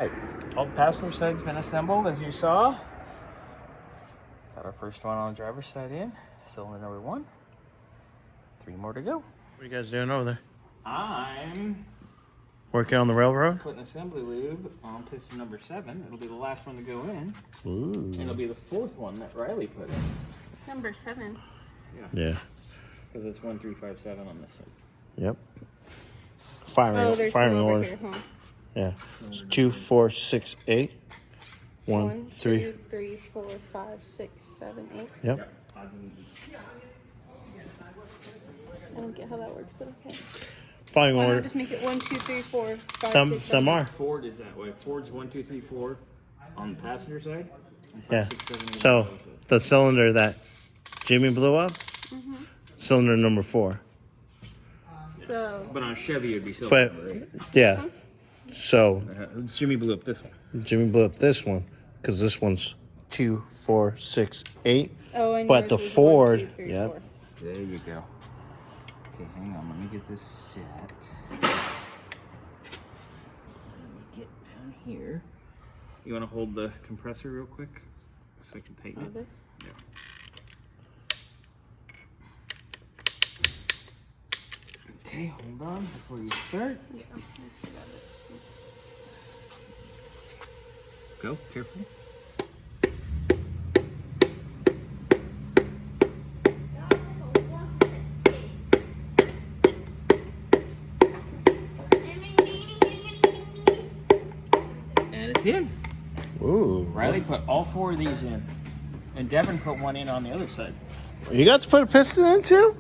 Right. All the passenger side's been assembled, as you saw. Got our first one on the driver's side in. Cylinder number 1. 3 more to go. What are you guys doing over there? I'm Working on the railroad? putting assembly lube on piston number 7. It'll be the last one to go in. Ooh. And it'll be the 4th one that Riley put in. Number 7. Yeah. Because it's 1357 on this side. Yep. Firing order. Here, huh? Yeah. It's 2, 4, 6, 8. 1, 3. 2, 3, 4, 5, 6, 7, 8. Yep. I don't get how that works, but okay. Firing Why order. not just make it 1, 2, 3, 4, 5, Some 6, 7, are. Ford is that way. Ford's 1, 2, 3, 4 on the passenger side. And 5, Yeah. 6, 7, 8 So on the the cylinder that Jimmy blew up, cylinder number 4. So, But on a Chevy, it'd be silver. But Right? yeah. So Jimmy blew up this one. Jimmy blew up this one because this one's 2, 4, 6, 8. oh, and But the yours was Ford, 1, 2, 3, yep. 4. There you go. Okay, hang on. Let me get this set. Let me get down here. You want to hold the compressor real quick so I can tighten it? This? Yeah. Okay, hold on before you start. Yeah. Go, careful. And it's in. Ooh. Riley put all 4 of these in. And Devin put one in on the other side. You got to put a piston in too?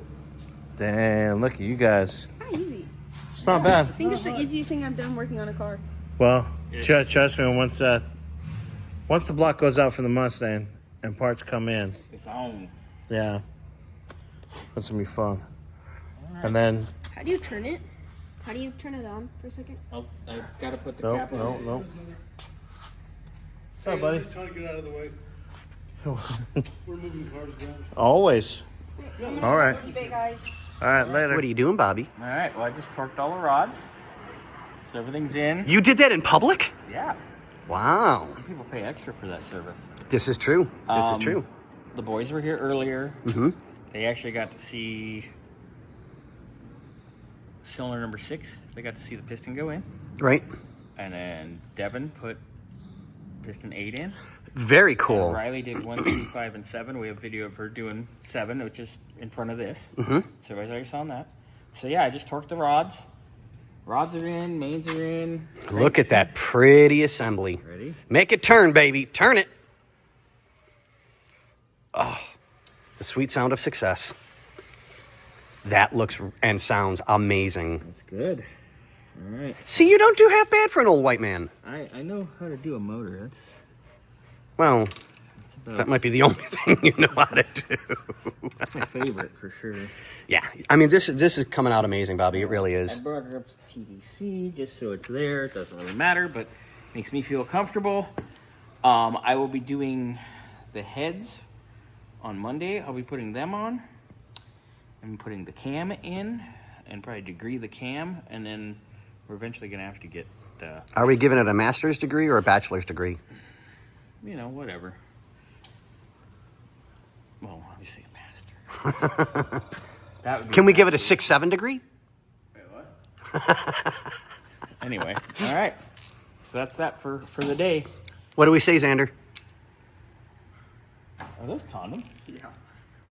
Damn, look at you guys. How easy. It's not bad. I think it's the easiest thing I've done working on a car. Well, trust me, once the block goes out for the Mustang and parts come in, It's on. yeah, that's gonna be fun. And then, How do you turn it? How do you turn it on for a second? Oh, I gotta put the no, cap on. no. What's up, buddy? Just trying to get out of the way. We're moving cars around. Always. All right. eBay, guys. All right, later. What are you doing, Bobby? All right, well, I just torqued all the rods. So everything's in. You did that in public? Yeah. Wow. Some people pay extra for that service. This is true. This is true. The boys were here earlier. Mm-hmm. They actually got to see cylinder number 6. They got to see the piston go in. Right. And then Devin put piston 8 in. Very And cool. Riley did 1, 3, 5, and 7. We have video of her doing 7, which is in front of this. Mm-hmm. So everybody's already saw that. So yeah, I just torqued the rods. Rods are in, mains are in. Look at that pretty assembly. Ready? Make it turn, baby. Turn it. Oh, the sweet sound of success. That looks and sounds amazing. That's good. All right. See, you don't do half bad for an old white man. I know how to do a motor. That's Well, about that might be the only thing you know how to do. that's my favorite for sure. Yeah, I mean, this is coming out amazing, Bobby. It really I is. brought it up to TDC just so it's there. It doesn't really matter, but makes me feel comfortable. I will be doing the heads on Monday. I'll be putting them on. I'm putting the cam in and probably degree the cam, and then we're eventually going to have to get, Are we giving it a master's degree or a bachelor's degree? you know, whatever. Well, obviously a master. That would be Can we give it a 6-7 degree? Wait, what? Anyway, all right. So that's that for the day. What do we say, Xander? Are those condoms? Yeah.